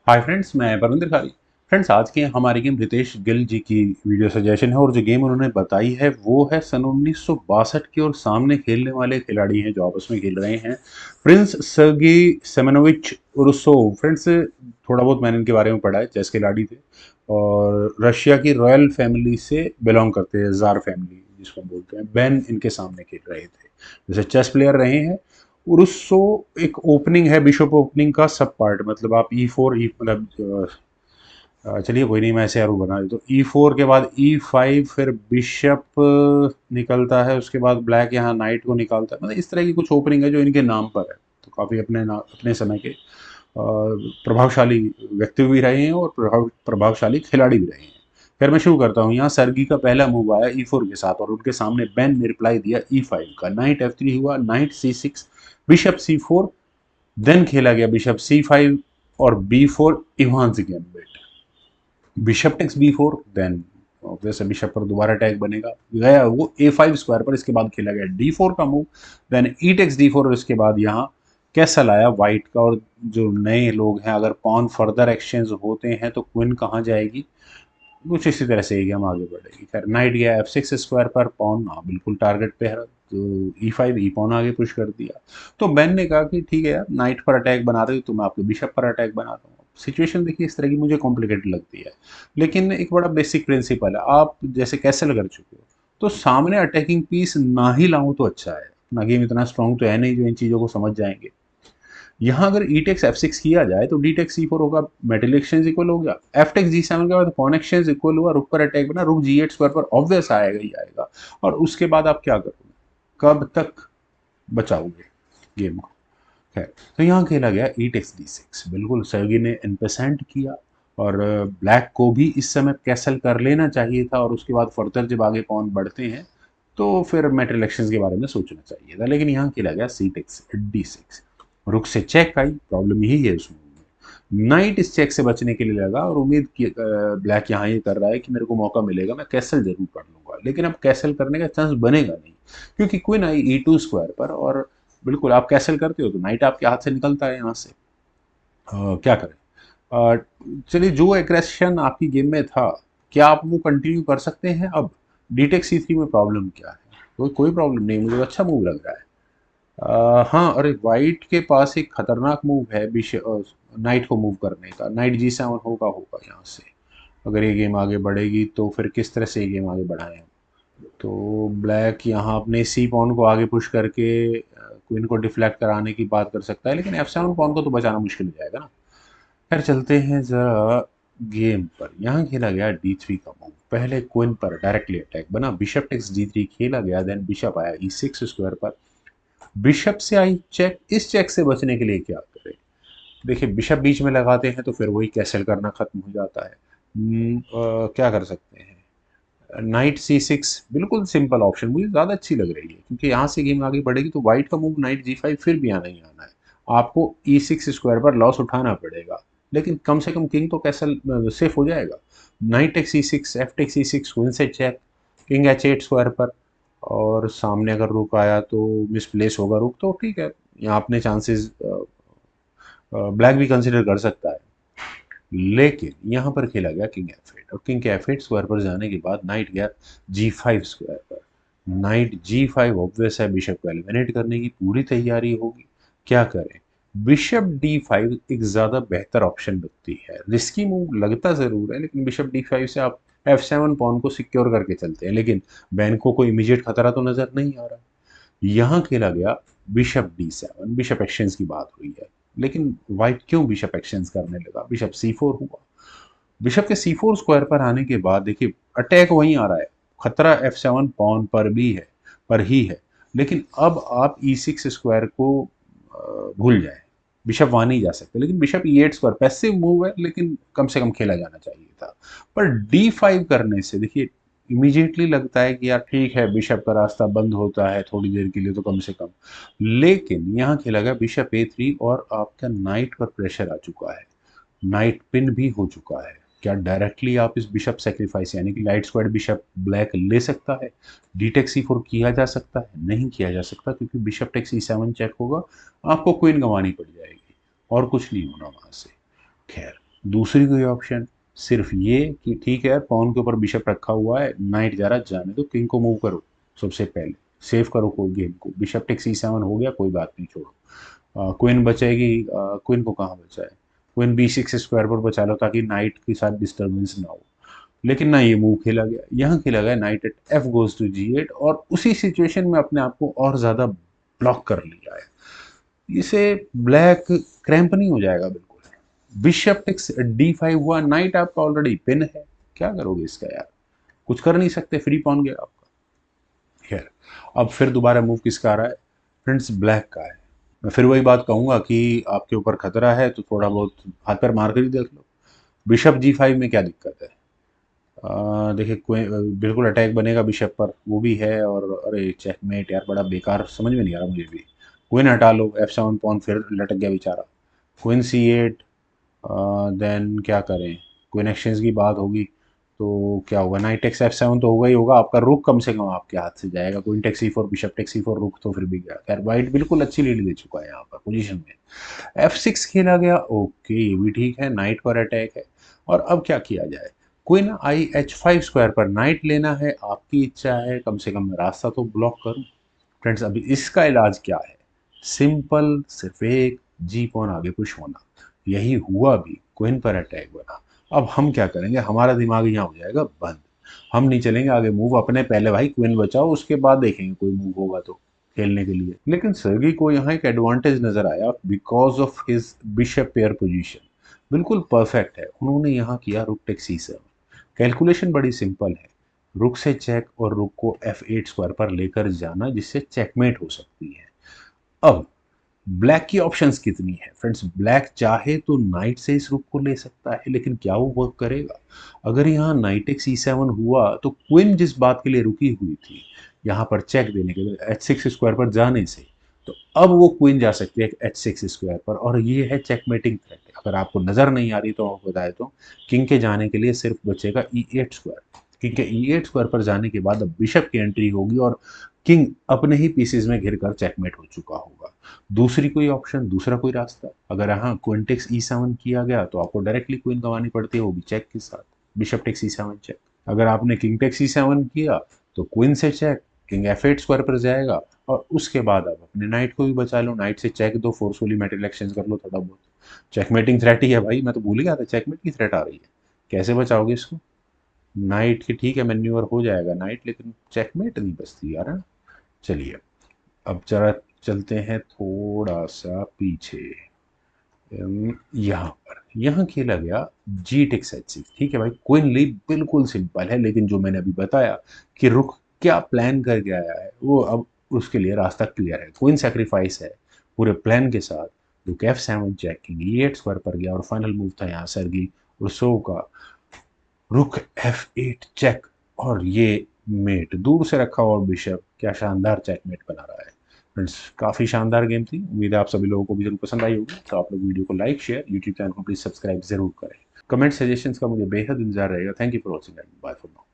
Hi friends, मैं परविंदर खारी। Friends, आज के हमारी गेम रितेश गिल जी की वीडियो सजेशन है और जो गेम उन्होंने बताई है वो है सन 1962 की। और सामने खेलने वाले खिलाड़ी हैं जो आपस में खेल रहे हैं प्रिंस सर्गी सेमेनोविच रुसोव। फ्रेंड्स, थोड़ा बहुत मैंने इनके बारे में पढ़ा है। चेस खिलाड़ी थे और रशिया की रॉयल फैमिली से बिलोंग करते हैं, जार फैमिली जिसको हम बोलते हैं। बेन इनके सामने खेल रहे थे, जैसे चेस प्लेयर रहे हैं। उरुस्सो एक ओपनिंग है, बिशप ओपनिंग का सब पार्ट। मतलब आप ई4 मतलब चलिए कोई नहीं, मैं ऐसे आरू बना देता हूँ। ई4 के बाद ई5, फिर बिशप निकलता है, उसके बाद ब्लैक यहाँ नाइट को निकालता है। मतलब इस तरह की कुछ ओपनिंग है जो इनके नाम पर है। तो काफ़ी अपने समय के प्रभावशाली व्यक्ति भी रहे हैं और प्रभावशाली खिलाड़ी भी रहे हैं। फिर मैं शुरू करता हूँ। यहाँ सर्गी का पहला मूव आया ई4 के साथ और उनके सामने बेन ने रिप्लाई दिया ई5 का। नाइट F3 हुआ, night C6, bishop C4, then खेला गया बिशप C5 और B4 Evans gambit. Bishop takes B4, then जैसे बिशप पर दोबारा अटैक बनेगा, गया वो A5 स्क्वायर पर। इसके बाद खेला गया D4 का मूव, देन ई टेक्स D4 और इसके बाद यहाँ कैसल आया वाइट का। और जो नए लोग हैं, अगर पॉन फर्दर एक्सचेंज होते हैं तो क्वीन कहाँ जाएगी, कुछ इसी तरह से ही हम आगे बढ़ेगी। खैर, नाइट गया F6 स्क्वायर पर, पॉन हाँ बिल्कुल टारगेट पे है, तो E5 ई पॉन आगे पुश कर दिया। तो बेन ने कहा कि ठीक है यार, नाइट पर अटैक बना रहे हो तो मैं आपके बिशप पर अटैक बना रहा हूँ। सिचुएशन देखिए इस तरह की मुझे कॉम्प्लिकेटेड लगती है, लेकिन एक बड़ा बेसिक प्रिंसिपल है। आप जैसे कैसल कर चुके हो तो सामने अटैकिंग पीस ना ही लाऊं तो अच्छा है। अपना गेम इतना स्ट्रांग तो है नहीं जो इन चीज़ों को समझ जाएंगे। यहाँ अगर ई टेक्स F6 किया जाए तो डी टेक्स C4 होगा, मेटल एक्सचेंज इक्वल हो गया। एफ टेक्स G7 के बाद पॉन एक्सचेंज इक्वल हुआ, रुक पर अटैक बना, रुक G8 स्क्वायर पर ऑब्वियस आएगा ही आएगा। और उसके बाद आप क्या करोगे, कब तक बचाओगे गेम को। खैर, तो यहाँ खेला गया ई टेक्स D6। बिल्कुल सर्गी ने इम्पेसेंट किया और ब्लैक को भी इस समय कैसल कर लेना चाहिए था। और उसके बाद फर्दर जब आगे पॉन बढ़ते हैं तो फिर मेटल इलेक्शंस के बारे में सोचना चाहिए था। लेकिन यहाँ खेला गया सी टेक्स D6। रुक से चेक आई, प्रॉब्लम यही है उसमें। नाइट इस चेक से बचने के लिए लगा और उम्मीद की ब्लैक यहाँ ये कर रहा है कि मेरे को मौका मिलेगा, मैं कैसल जरूर कर लूंगा। लेकिन अब कैसल करने का चांस बनेगा नहीं, क्योंकि क्वीन आई E2 स्क्वायर पर। और बिल्कुल आप कैसल करते हो तो नाइट आपके हाथ से निकलता है यहाँ से। क्या करें। अ, चलिए, जो एग्रेशन आपकी गेम में था, क्या आप वो कंटिन्यू कर सकते हैं अब। डी टेक C3 में प्रॉब्लम क्या है, कोई कोई प्रॉब्लम नहीं, मुझे अच्छा मूव लग रहा है। हाँ, अरे वाइट के पास एक खतरनाक मूव है नाइट को मूव करने का। नाइट G7 होगा होगा यहाँ से। अगर ये गेम आगे बढ़ेगी तो फिर किस तरह से ये गेम आगे बढ़ाएं हम। तो ब्लैक यहाँ अपने सी पॉन को आगे पुश करके क्वीन को डिफ्लेक्ट कराने की बात कर सकता है, लेकिन F7 पॉन को तो बचाना मुश्किल हो जाएगा ना। खैर, चलते हैं जरा गेम पर। यहाँ खेला गया D3 का मूव। पहले क्वीन पर डायरेक्टली अटैक बना, बिशप टेक्स D3 खेला गया, देन बिशप आया E6 स्क्वायर पर। बिशप से आई चेक। इस चेक से बचने के लिए क्या करें। देखिए, बिशप बीच में लगाते हैं तो फिर वही कैसल करना खत्म हो जाता है। क्या कर सकते हैं। नाइट C6 बिल्कुल सिंपल ऑप्शन मुझे ज़्यादा अच्छी लग रही है, क्योंकि यहाँ से गेम आगे बढ़ेगी तो वाइट का मूव नाइट G5 फिर भी आना ही आना है। आपको E6 स्क्वायर पर लॉस उठाना पड़ेगा, लेकिन कम से कम किंग तो कैसल सेफ हो जाएगा। Knight take C6, F take C6, queen से चेक, किंग H8 स्क्वायर पर। और सामने अगर रुक आया तो मिसप्लेस होगा रुक, तो ठीक है, यहाँ अपने चांसेस ब्लैक भी कंसिडर कर सकता है। लेकिन यहाँ पर खेला गया किंग F8 और किंग के F8 स्क्वायर पर जाने के बाद नाइट गया G5 स्क्वायर पर। नाइट G5 ऑब्वियस है, बिशप को एलिमिनेट करने की पूरी तैयारी होगी। क्या करें। बिशप D5 एक ज़्यादा बेहतर ऑप्शन लगती है। रिस्की मूव लगता ज़रूर है, लेकिन बिशप D5 से आप F7 पॉन को सिक्योर करके चलते हैं, लेकिन बैन को इमीडिएट खतरा तो नज़र नहीं आ रहा। यहाँ खेला गया बिशप D7। बिशप एक्सचेंज की बात हुई है, लेकिन व्हाइट क्यों बिशप एक्सचेंज करने लगा। बिशप C4 हुआ। बिशप के C4 स्क्वायर पर आने के बाद देखिए अटैक वहीं आ रहा है, खतरा F7 पॉन पर भी है, पर ही है। लेकिन अब आप E6 स्क्वायर को भूल जाए, बिशप वहां नहीं जा सकते। लेकिन bishop E8 square passive move है, लेकिन कम से कम खेला जाना चाहिए था। पर D5 करने से देखिए इमीडिएटली लगता है कि यार ठीक है, बिशप का रास्ता बंद होता है थोड़ी देर के लिए तो कम से कम। लेकिन यहाँ खेला गया बिशप A3 और आपका नाइट पर प्रेशर आ चुका है, नाइट पिन भी हो चुका है। क्या डायरेक्टली आप इस बिशप सेक्रीफाइस यानी कि लाइट स्क्वायर बिशप ब्लैक ले सकता है। डी टेक C4 किया जा सकता है, नहीं किया जा सकता, क्योंकि बिशप टेक C7 चेक होगा, आपको क्वीन गंवानी पड़ जाएगी और कुछ नहीं होना वहां से। खैर, दूसरी कोई ऑप्शन सिर्फ ये कि ठीक है यार, पॉन के ऊपर बिशप रखा हुआ है, नाइट जा रहा, जाने दो, किंग को मूव करो, सबसे पहले सेव करो कोई गेम को, बिशप टेक C7 हो गया, कोई बात नहीं, छोड़ो। क्वीन बचेगी, क्वीन को कहाँ बचाए, क्वीन B6 स्क्वायर पर बचा लो ताकि नाइट के साथ डिस्टर्बेंस ना हो। लेकिन ना, ये मूव खेला गया, यहाँ खेला गया knight at F goes to G8, और उसी सिचुएशन में अपने आप को और ज़्यादा ब्लॉक कर लिया है। इसे ब्लैक क्रैम्प नहीं हो जाएगा बिल्कुल। बिशप टेक्स D5 हुआ, नाइट आपका ऑलरेडी पिन है, क्या करोगे इसका यार, कुछ कर नहीं सकते, फ्री पॉन गया आपका। खैर, अब फिर दोबारा मूव किसका आ रहा है फ्रेंड्स, ब्लैक का है। मैं फिर वही बात कहूंगा कि आपके ऊपर खतरा है तो थोड़ा बहुत हाथ पैर मार कर ही देख लो। बिशप G5 में क्या दिक्कत है, देखिए कोई बिल्कुल अटैक बनेगा बिशप पर, वो भी है, और अरे चेकमेट यार, बड़ा बेकार, समझ में नहीं आ रहा मुझे भी। क्वीन हटा लो, F7 पॉन फिर लटक गया बेचारा, क्वीन C8, देन क्या करें, क्वीन एक्सचेंज की बात होगी तो क्या होगा, नाइट टेक्स F7 तो होगा ही होगा, आपका रुक कम से कम आपके हाथ से जाएगा, queen takes C4, bishop takes C4, रुक तो फिर भी गया। खैर वाइट बिल्कुल अच्छी लीड दे चुका है यहाँ पर पोजीशन में। F6 खेला गया, ओके ये भी ठीक है, नाइट पर अटैक है। और अब क्या किया जाए, क्वीन IH5 स्क्वायर पर नाइट लेना है, आपकी इच्छा है, कम से कम रास्ता तो ब्लॉक करूं। फ्रेंड्स अभी इसका इलाज क्या है, सिंपल, सिर्फ एक जी पॉन आगे पुश होना, यही हुआ भी, क्वीन पर अटैक बना। अब हम क्या करेंगे, हमारा दिमाग यहाँ हो जाएगा बंद, हम नहीं चलेंगे आगे मूव, अपने पहले भाई क्वीन बचाओ, उसके बाद देखेंगे कोई मूव होगा तो खेलने के लिए। लेकिन सर्गी को यहाँ एक एडवांटेज नजर आया because of his bishop pair position, बिल्कुल परफेक्ट है, उन्होंने यहाँ किया रुक टेक C7। कैलकुलेशन बड़ी सिंपल है, रुक से चेक और रुक को F8 स्क्वायर पर लेकर जाना, जिससे चेकमेट हो सकती है। अब ब्लैक की ऑप्शंस कितनी है फ्रेंड्स, ब्लैक चाहे तो नाइट से इस रुक को ले सकता है, लेकिन क्या वो वर्क करेगा, अगर यहाँ नाइट एक C7 हुआ तो क्वीन जिस बात के लिए रुकी हुई थी यहाँ पर चेक देने के लिए H6 स्क्वायर पर जाने से, तो अब वो क्वीन जा सकती है H6 स्क्वायर पर, और ये है चेकमेटिंग थ्रेट। अगर आपको नजर नहीं आ रही तो आपको बताए तो किंग के जाने के लिए सिर्फ बचेगा E8 स्क्वायर, किंग के E8 स्क्वायर पर जाने के बाद अब बिशप की एंट्री होगी और किंग अपने ही पीसेज में घिर कर चेकमेट हो चुका होगा। दूसरी कोई ऑप्शन, दूसरा कोई रास्ता, अगर यहाँ क्वीन टेक्स E7 किया गया तो आपको डायरेक्टली क्वीन गंवानी पड़ती है, वो भी चेक के साथ, बिशप टेक्स E7 चेक। अगर आपने किंग टेक्स E7 किया तो क्वीन से चेक, किंग F8 स्क्वायर पर जाएगा, और उसके बाद आप अपने नाइट को भी बचा लो, नाइट से चेक दो, फोर्सफुली मेटल एक्सचेंज कर लो थोड़ा बहुत। चेकमेटिंग थ्रेट ही है भाई, मैं तो भूल गया था चेकमेट की थ्रेट आ रही है, कैसे बचाओगे इसको। नाइट की ठीक है मैन्यूअर हो जाएगा नाइट, लेकिन चेकमेट नहीं बचती यार, है ना? चलिए, अब जरा चलते हैं थोड़ा सा पीछे। यहाँ पर यहाँ खेला गया जी टेक्स H6, ठीक है भाई, क्वीन ली बिल्कुल सिंपल है, लेकिन जो मैंने अभी बताया कि रुख क्या प्लान करके आया है, वो अब उसके लिए रास्ता क्लियर है, क्वीन सेक्रीफाइस है पूरे प्लान के साथ। रुक F7 check, king E8 square पर गया, और फाइनल मूव था यहाँ सर्गी रुसो का, रुक F8 चेक, और ये मेट दूर से रखा हुआ बिशप क्या शानदार चेकमेट बना रहा है। फ्रेंड्स काफ़ी शानदार गेम थी, उम्मीद है आप सभी लोगों को भी जरूर पसंद आई होगी, तो आप लोग वीडियो को लाइक शेयर, यूट्यूब चैनल को प्लीज सब्सक्राइब जरूर करें। कमेंट सजेशंस का मुझे बेहद इंतजार रहेगा। Thank you for watching and bye for now.